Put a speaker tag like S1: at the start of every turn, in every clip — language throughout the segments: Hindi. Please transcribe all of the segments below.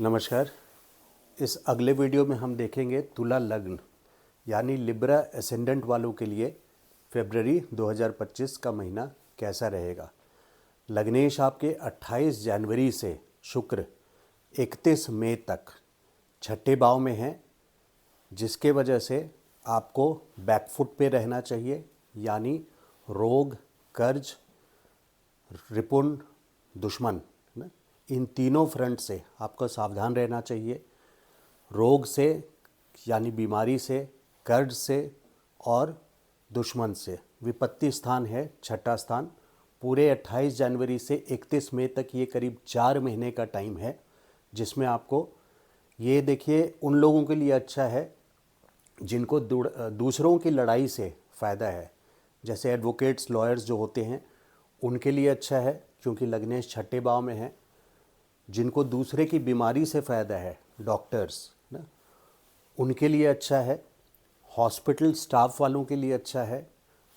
S1: नमस्कार। इस अगले वीडियो में हम देखेंगे तुला लग्न यानी लिब्रा एसेंडेंट वालों के लिए फरवरी 2025 का महीना कैसा रहेगा। लग्नेश आपके 28 जनवरी से शुक्र 31 मई तक छठे भाव में हैं, जिसके वजह से आपको बैकफुट पे रहना चाहिए, यानी रोग, कर्ज, रिपुण, दुश्मन ना, इन तीनों फ्रंट से आपको सावधान रहना चाहिए। रोग से यानी बीमारी से, कर्ज से और दुश्मन से। विपत्ति स्थान है छठा स्थान। पूरे 28 जनवरी से 31 मई तक ये करीब 4 महीने का टाइम है, जिसमें आपको ये देखिए उन लोगों के लिए अच्छा है जिनको दूसरों की लड़ाई से फ़ायदा है, जैसे एडवोकेट्स, लॉयर्स जो होते हैं उनके लिए अच्छा है क्योंकि लग्नेश छठे भाव में है। जिनको दूसरे की बीमारी से फ़ायदा है, डॉक्टर्स ना, उनके लिए अच्छा है। हॉस्पिटल स्टाफ वालों के लिए अच्छा है।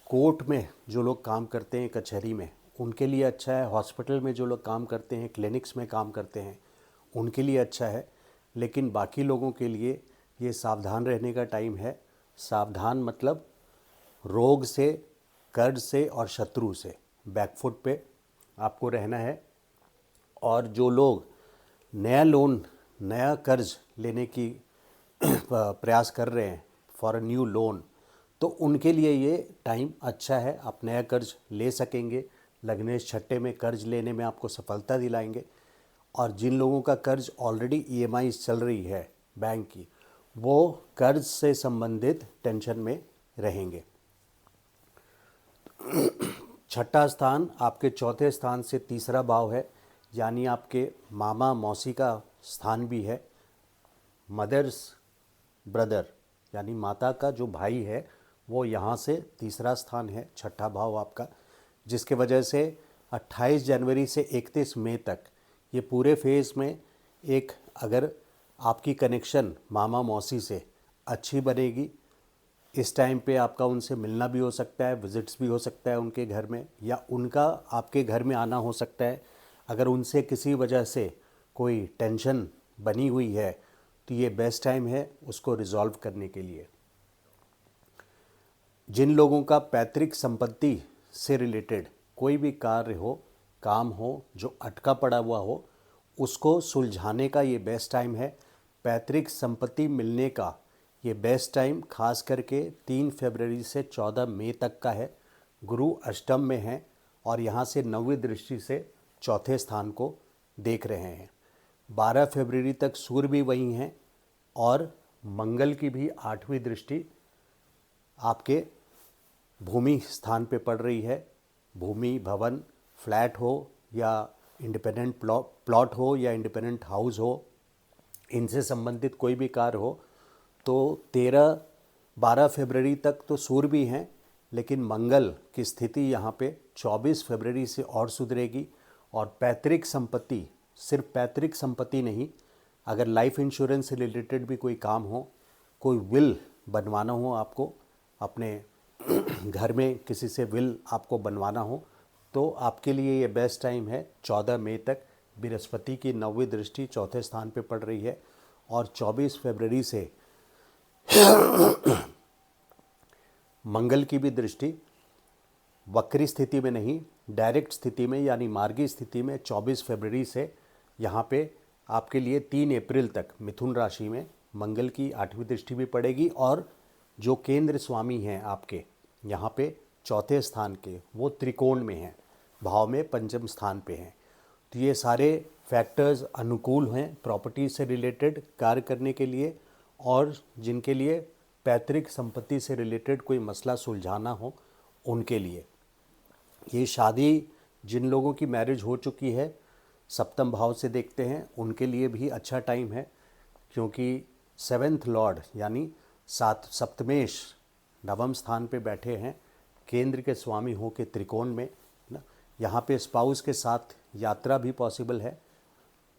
S1: कोर्ट में जो लोग काम करते हैं, कचहरी में, उनके लिए अच्छा है। हॉस्पिटल में जो लोग काम करते हैं, क्लिनिक्स में काम करते हैं, उनके लिए अच्छा है। लेकिन बाकी लोगों के लिए ये सावधान रहने का टाइम है। सावधान मतलब रोग से, कर्ज से और शत्रु से। बैकफुट पे आपको रहना है। और जो लोग नया लोन, नया कर्ज लेने की प्रयास कर रहे हैं फॉर अ न्यू लोन, तो उनके लिए ये टाइम अच्छा है। आप नया कर्ज ले सकेंगे। लग्नेश छठे में कर्ज लेने में आपको सफलता दिलाएंगे। और जिन लोगों का कर्ज ऑलरेडी ईएमआई चल रही है बैंक की, वो कर्ज से संबंधित टेंशन में रहेंगे। छठा स्थान आपके चौथे स्थान से तीसरा भाव है, यानी आपके मामा मौसी का स्थान भी है। मदर्स ब्रदर यानी माता का जो भाई है वो यहाँ से तीसरा स्थान है, छठा भाव आपका, जिसके वजह से 28 जनवरी से 31 मई तक ये पूरे फेज़ में एक, अगर आपकी कनेक्शन मामा मौसी से अच्छी बनेगी, इस टाइम पे आपका उनसे मिलना भी हो सकता है, विज़िट्स भी हो सकता है उनके घर में, या उनका आपके घर में आना हो सकता है। अगर उनसे किसी वजह से कोई टेंशन बनी हुई है तो ये बेस्ट टाइम है उसको रिजॉल्व करने के लिए। जिन लोगों का पैतृक संपत्ति से रिलेटेड कोई भी कार्य हो, काम हो जो अटका पड़ा हुआ हो, उसको सुलझाने का ये बेस्ट टाइम है। पैतृक संपत्ति मिलने का ये बेस्ट टाइम खास करके 3 फरवरी से 14 मई तक का है। गुरु अष्टम में है और यहाँ से नौवीं दृष्टि से चौथे स्थान को देख रहे हैं। 12 फरवरी तक सूर्य भी वहीं हैं और मंगल की भी 8वीं दृष्टि आपके भूमि स्थान पे पड़ रही है। भूमि, भवन, फ्लैट हो या इंडिपेंडेंट प्लॉट हो या इंडिपेंडेंट हाउस हो, इनसे संबंधित कोई भी कार्य हो, तो 12 फरवरी तक तो सूर्य भी हैं, लेकिन मंगल की स्थिति यहाँ पे 24 फरवरी से और सुधरेगी। और पैतृक संपत्ति, सिर्फ पैतृक संपत्ति नहीं, अगर लाइफ इंश्योरेंस से रिलेटेड भी कोई काम हो, कोई विल बनवाना हो आपको, अपने घर में किसी से विल आपको बनवाना हो, तो आपके लिए ये बेस्ट टाइम है। 14 मई तक बृहस्पति की 9वीं दृष्टि चौथे स्थान पे पड़ रही है और 24 फरवरी से मंगल की भी दृष्टि वक्री स्थिति में नहीं, डायरेक्ट स्थिति में यानी मार्गी स्थिति में 24 फरवरी से यहाँ पे आपके लिए 3 अप्रैल तक मिथुन राशि में मंगल की 8वीं दृष्टि भी पड़ेगी। और जो केंद्र स्वामी हैं आपके यहाँ पे चौथे स्थान के, वो त्रिकोण में हैं, भाव में पंचम स्थान पे हैं। तो ये सारे फैक्टर्स अनुकूल हैं प्रॉपर्टी से रिलेटेड कार्य करने के लिए। और जिनके लिए पैतृक संपत्ति से रिलेटेड कोई मसला सुलझाना हो, उनके लिए ये शादी, जिन लोगों की मैरिज हो चुकी है, सप्तम भाव से देखते हैं, उनके लिए भी अच्छा टाइम है, क्योंकि 7th लॉर्ड यानी सप्तमेश नवम स्थान पे बैठे हैं, केंद्र के स्वामी हो के त्रिकोण में ना। यहाँ पे स्पाउस के साथ यात्रा भी पॉसिबल है,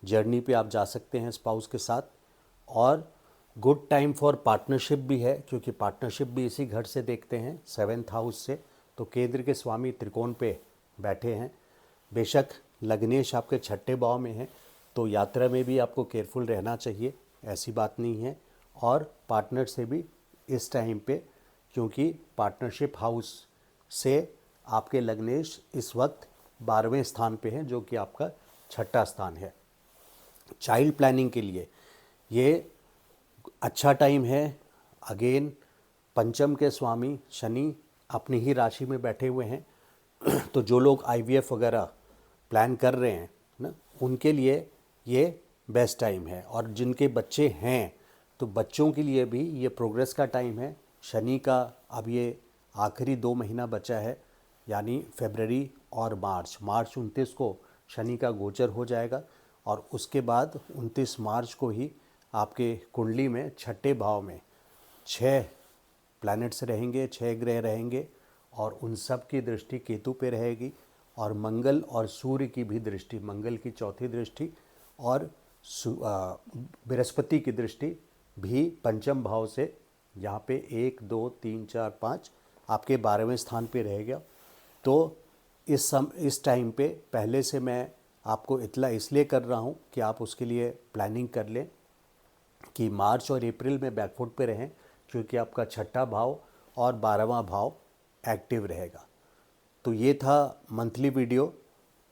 S1: जर्नी पे आप जा सकते हैं स्पाउस के साथ। और गुड टाइम फॉर पार्टनरशिप भी है, क्योंकि पार्टनरशिप भी इसी घर से देखते हैं, 7th हाउस से। तो केंद्र के स्वामी त्रिकोण पे बैठे हैं। बेशक लग्नेश आपके छठे भाव में है, तो यात्रा में भी आपको केयरफुल रहना चाहिए, ऐसी बात नहीं है। और पार्टनर से भी इस टाइम पे, क्योंकि पार्टनरशिप हाउस से आपके लग्नेश इस वक्त 12वें स्थान पे हैं, जो कि आपका छठा स्थान है। चाइल्ड प्लानिंग के लिए ये अच्छा टाइम है। अगेन पंचम के स्वामी शनि अपनी ही राशि में बैठे हुए हैं तो जो लोग आईवीएफ वगैरह प्लान कर रहे हैं ना, उनके लिए ये बेस्ट टाइम है। और जिनके बच्चे हैं तो बच्चों के लिए भी ये प्रोग्रेस का टाइम है। शनि का अब ये आखिरी 2 महीना बचा है, यानी फरवरी और मार्च 29 को शनि का गोचर हो जाएगा और उसके बाद 29 मार्च को ही आपके कुंडली में छठे भाव में 6 प्लैनेट्स रहेंगे, 6 ग्रह रहेंगे और उन सब की दृष्टि केतु पे रहेगी और मंगल और सूर्य की भी दृष्टि, मंगल की चौथी दृष्टि और बृहस्पति की दृष्टि भी पंचम भाव से यहाँ पे 1 2 3 4 5 आपके 12वें स्थान पे रहेगा। तो इस टाइम पे पहले से मैं आपको इतला इसलिए कर रहा हूँ कि आप उसके लिए प्लानिंग कर लें कि मार्च और अप्रैल में बैकफुट पे रहें, क्योंकि आपका छठा भाव और 12वां भाव एक्टिव रहेगा। तो ये था मंथली वीडियो।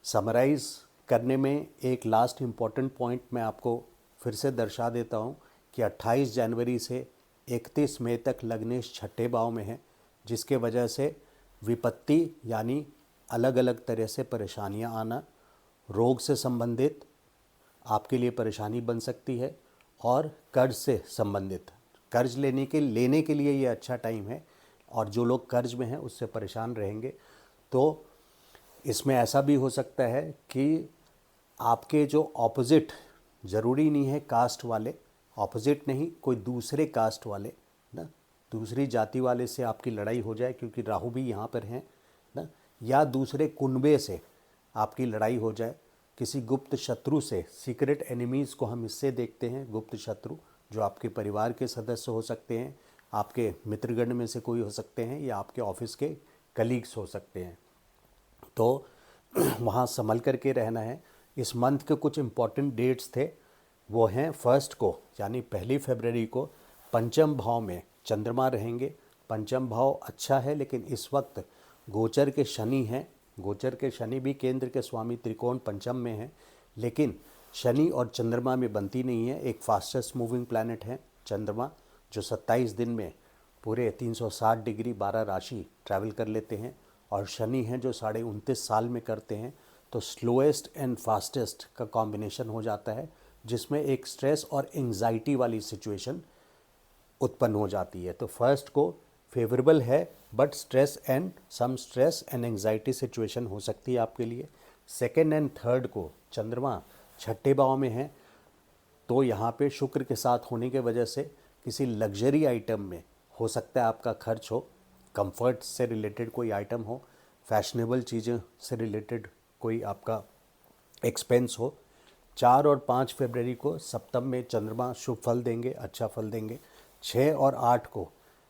S1: समराइज़ करने में एक लास्ट इम्पॉर्टेंट पॉइंट मैं आपको फिर से दर्शा देता हूँ कि 28 जनवरी से 31 मई तक लग्नेश छठे भाव में है, जिसके वजह से विपत्ति यानी अलग अलग तरह से परेशानियाँ आना, रोग से संबंधित आपके लिए परेशानी बन सकती है और कर्ज से संबंधित, कर्ज लेने के लिए ये अच्छा टाइम है। और जो लोग कर्ज में हैं उससे परेशान रहेंगे। तो इसमें ऐसा भी हो सकता है कि आपके जो ऑपोजिट, ज़रूरी नहीं है कास्ट वाले, ऑपोजिट नहीं, कोई दूसरे कास्ट वाले ना, दूसरी जाति वाले से आपकी लड़ाई हो जाए, क्योंकि राहु भी यहाँ पर हैं ना, या दूसरे कुनबे से आपकी लड़ाई हो जाए, किसी गुप्त शत्रु से, सीक्रेट एनिमीज़ को हम इससे देखते हैं। गुप्त शत्रु जो आपके परिवार के सदस्य हो सकते हैं, आपके मित्रगण में से कोई हो सकते हैं, या आपके ऑफिस के कलीग्स हो सकते हैं। तो वहाँ संभल करके रहना है। इस मंथ के कुछ इम्पॉर्टेंट डेट्स थे, वो हैं 1 को यानी 1 फरवरी को पंचम भाव में चंद्रमा रहेंगे। पंचम भाव अच्छा है, लेकिन इस वक्त गोचर के शनि हैं। गोचर के शनि भी केंद्र के स्वामी त्रिकोण पंचम में हैं, लेकिन शनि और चंद्रमा में बनती नहीं है। एक फास्टेस्ट मूविंग प्लैनेट है चंद्रमा, जो 27 दिन में पूरे 360 डिग्री 12 राशि ट्रैवल कर लेते हैं, और शनि हैं जो 29.5 साल में करते हैं। तो स्लोएस्ट एंड फास्टेस्ट का कॉम्बिनेशन हो जाता है, जिसमें एक स्ट्रेस और एंग्जाइटी वाली सिचुएशन उत्पन्न हो जाती है। तो 1 को फेवरेबल है, but stress and anxiety situation हो सकती है आपके लिए। 2 एंड 3 को चंद्रमा छठे भाव में है, तो यहाँ पे शुक्र के साथ होने के वजह से किसी लग्जरी आइटम में हो सकता है आपका खर्च हो, कंफर्ट से रिलेटेड कोई आइटम हो, फैशनेबल चीज़ें से रिलेटेड कोई आपका एक्सपेंस हो। 4 और 5 फरवरी को सप्तम में चंद्रमा शुभ फल देंगे, अच्छा फल देंगे। 6 और 8 को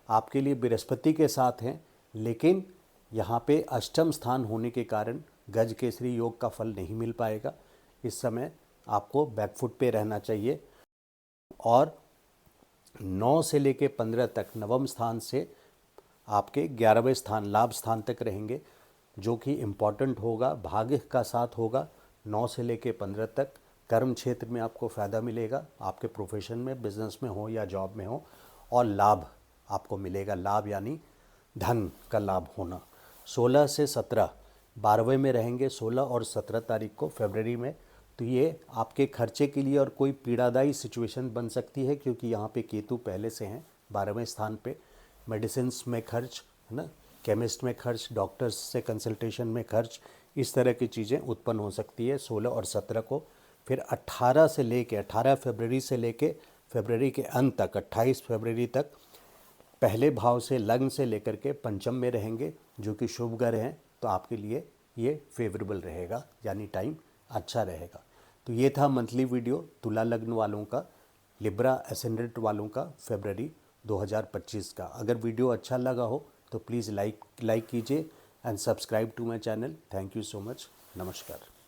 S1: आपके लिए बृहस्पति के साथ हैं, लेकिन यहाँ पे अष्टम स्थान होने के कारण गज केसरी योग का फल नहीं मिल पाएगा। इस समय आपको बैकफुट पे रहना चाहिए। और 9 से लेके 15 तक नवम स्थान से आपके 11वें स्थान लाभ स्थान तक रहेंगे, जो कि इम्पॉर्टेंट होगा, भाग्य का साथ होगा। 9 से लेके 15 तक कर्म क्षेत्र में आपको फ़ायदा मिलेगा, आपके प्रोफेशन में, बिजनेस में हो या जॉब में हो, और लाभ आपको मिलेगा। लाभ यानी धन का लाभ होना। 16 से 17 12वें में रहेंगे, 16 और 17 तारीख को फरवरी में। तो ये आपके खर्चे के लिए और कोई पीड़ादायी सिचुएशन बन सकती है, क्योंकि यहाँ पे केतु पहले से हैं 12वें स्थान पे। मेडिसिन्स में खर्च है ना, केमिस्ट में खर्च, डॉक्टर्स से कंसल्टेशन में खर्च, इस तरह की चीज़ें उत्पन्न हो सकती है 16 और 17 को। फिर 18 फरवरी से लेके फरवरी के अंत तक 28 फरवरी तक पहले भाव से लग्न से लेकर के पंचम में रहेंगे, जो कि शुभ ग्रह हैं। तो आपके लिए ये फेवरेबल रहेगा, यानी टाइम अच्छा रहेगा। तो ये था मंथली वीडियो तुला लग्न वालों का, लिब्रा एसेंडेंट वालों का फरवरी 2025 का। अगर वीडियो अच्छा लगा हो तो प्लीज़ लाइक कीजिए and subscribe to my channel. Thank you so much. नमस्कार।